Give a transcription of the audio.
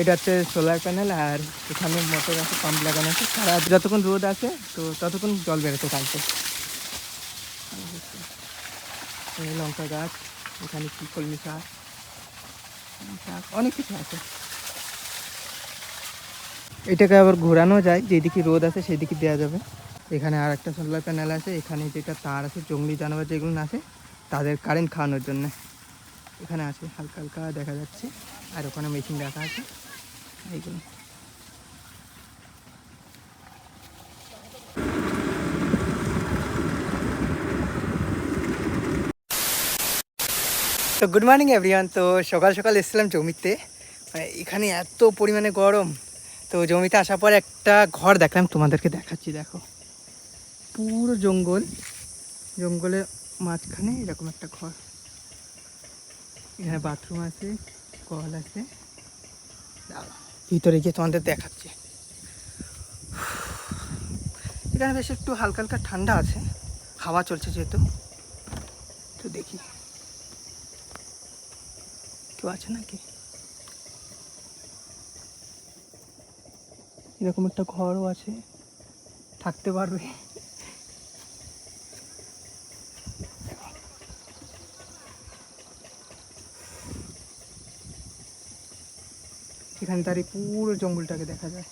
এটা হচ্ছে solar panel, আর এখানে মোটর আছে, পাম্প লাগানো আছে। সারা যতক্ষণ রোদ আছে তো ততক্ষণ জল বেরোতে থাকবে। লঙ্কা গাছ, এখানে কি কলমি শাক, অনেক কিছু আছে। এটাকে আবার ঘোরানো যায়, যেদিকে রোদ আছে সেদিকে দেওয়া যাবে। এখানে আর একটা সোলার প্যানেল আছে, এখানে যেটা তার আছে জঙ্গলি জানোয়ার যেগুলো আছে তাদের কারেন্ট খাওয়ানোর জন্য এখানে আছে, হালকা হালকা দেখা যাচ্ছে। আর ওখানে মেশিন রাখা আছে এইগুলো। তো গুড মর্নিং এভরিওয়ান। তো সকাল সকাল এসেছিলাম জমিতে, এখানে এত পরিমাণে গরম। তো জমিতে আসার পর একটা ঘর দেখলাম, তোমাদেরকে দেখাচ্ছি। দেখো পুরো জঙ্গল, জঙ্গলের মাঝখানে এরকম একটা ঘর। এখানে বাথরুম আছে, কল আছে। ভিতরে গিয়ে তোমাদের দেখাচ্ছি। এখানে বেশ একটু হালকা হালকা ঠান্ডা আছে, হাওয়া চলছে যেহেতু। তো দেখি কেউ আছে নাকি। এরকম একটা ঘরও আছে, থাকতে পারবে। এখানে দাঁড়িয়ে পুরো জঙ্গলটাকে দেখা যায়।